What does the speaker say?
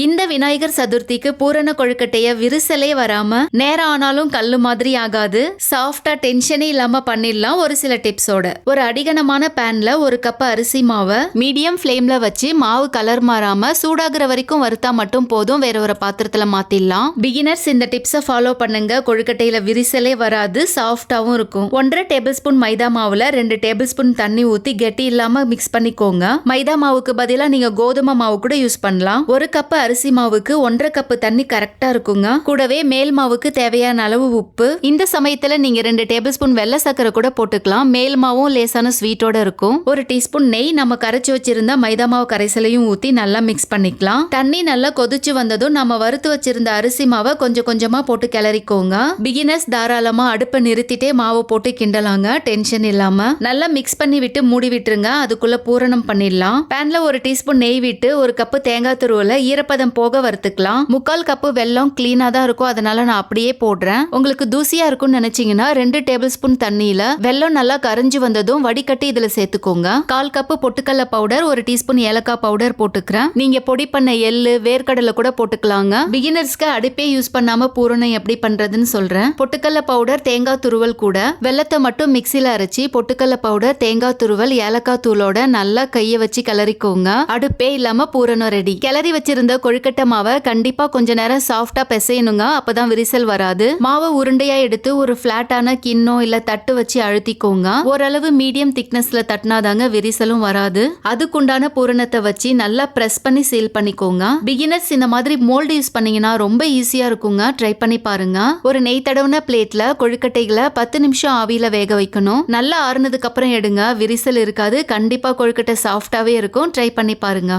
இந்த விநாயகர் சதுர்த்திக்கு பூரண கொழுக்கட்டைய விரிசலே வராம நேரம் ஆனாலும் கல்லு மாதிரி ஆகாது, சாஃப்டா டென்ஷனே இல்லாம பண்ணிடலாம். ஒரு சில டிப்ஸோட ஒரு அடிகனமான பேன்ல ஒரு கப் அரிசி மாவை மீடியம் ஃப்ளேம்ல வச்சு மாவு கலர் மாறாம சூடாகிற வரைக்கும் வறுத்தா மட்டும் போதும். வேற ஒரு பாத்திரத்துல மாத்திடலாம். பிகினர்ஸ் இந்த டிப்ஸை ஃபாலோ பண்ணுங்க. கொழுக்கட்டையில விரிசலே வராது, சாஃப்டாவும் இருக்கும். 1.5 டேபிள் ஸ்பூன் மைதா மாவுல 2 டேபிள் ஸ்பூன் தண்ணி ஊத்தி கெட்டி இல்லாம மிக்ஸ் பண்ணிக்கோங்க. மைதா மாவுக்கு பதிலா நீங்க கோதுமை மாவு கூட யூஸ் பண்ணலாம். ஒரு கப் அரிசி மாவுக்கு 1.5 கப் தண்ணி கரெக்டா இருக்குங்க. கூடவே மேல் மாவுக்கு தேவையான அளவு உப்பு. இந்த சமயத்துல நீங்க 2 டேபிள் ஸ்பூன் வெள்ளை சக்கரை கூட போட்டுக்கலாம். மேல் மாவும் லேசான ஸ்வீட்டோட இருக்கும். ஒரு டீஸ்பூன் நெய், நம்ம கரைச்சு வச்சிருந்த மைதா மாவு கரைசலையும் ஊத்தி நல்லா மிக்ஸ் பண்ணிக்கலாம். தண்ணி நல்லா கொதிச்சு வந்ததும் நம்ம வறுத்து வச்சிருந்த அரிசி மாவை கொஞ்சம் கொஞ்சமா போட்டு கிளறிக்கோங்க. பிகினர்ஸ் தாராளமா அடுப்பை நிறுத்திட்டே மாவை போட்டு கிண்டலாங்க, டென்ஷன் இல்லாம. நல்லா மிக்ஸ் பண்ணி விட்டு மூடி விட்டுருங்க. அதுக்குள்ள பூரணம் பண்ணிடலாம். பேன்ல ஒரு டீஸ்பூன் நெய் விட்டு ஒரு கப்பு தேங்காய் துருவல ஈரப்பதம் போக வறுத்துக்கலாம். 3/4 கப்பு வெல்லம் கிளீனா தான் இருக்கும், அதனால நான் அப்படியே போடுறேன். உங்களுக்கு தூசியா இருக்கும்னு நினைச்சீங்கன்னா 2 டேபிள் ஸ்பூன் தண்ணியில வெல்லம் நல்லா கரைஞ்சு வந்ததும் வடிகட்டி இதுல சேர்த்துக்கோங்க. 1/4 கப்பு பொட்டுக்கடலை பவுடர், ஒரு டீஸ்பூன் ஏலக்காய் பவுடர் போட்டுக்கிறேன். நீங்க பொடி பண்ண எள்ளு, வேர்க்கடலை கூட போட்டுக்கலாங்க. பிகினர்ஸ்க்கு அடுப்பே யூஸ் பண்ணாம பூரணம் எப்படி பண்றதுன்னு சொல்றேன். பொட்டுக்கடலை பவுடர், தேங்காய் துருவல் கூட வெல்லத்தை மட்டும் மிக்சில அரைச்சி பொட்டுக்கடலை பவுடர், தேங்காய் துருவல், ஏலக்காய் தூளோட நல்லா கைய வச்சு கிளறிக்கோங்க. அடுப்பே இல்லாம பூரணம் ரெடி. கிளறி வச்சிருந்த கொழுக்கட்டை மாவை கண்டிப்பா கொஞ்ச நேரம் சாஃப்டா பிசையணுங்க, அப்பதான் விரிசல் வராது. மாவை உருண்டையா எடுத்து ஒரு பிளாட்டான கிண்ணம் இல்ல தட்டு வச்சு அழுத்திக்கோங்க. ஓரளவு மீடியம் திக்னஸ்ல தட்டினாதாங்க விரிசலும் வராது. அதுக்குண்டான பூரணத்தை வச்சு நல்லா பிரஸ் பண்ணி சீல் பண்ணிக்கோங்க. பிகினர்ஸ் இந்த மாதிரி மோல்டு யூஸ் பண்ணீங்கன்னா ரொம்ப ஈஸியா இருக்குங்க, ட்ரை பண்ணி பாருங்க. ஒரு நெய் தடவுன பிளேட்ல கொழுக்கட்டைகளை 10 நிமிஷம் ஆவியில வேக வைக்கணும். நல்லா ஆறுனதுக்கு அப்புறம் எடுங்க, விரிசல் இருக்காது. கண்டிப்பா கொழுக்கட்டை சாஃப்டாவே இருக்கும். ட்ரை பண்ணி பாருங்க.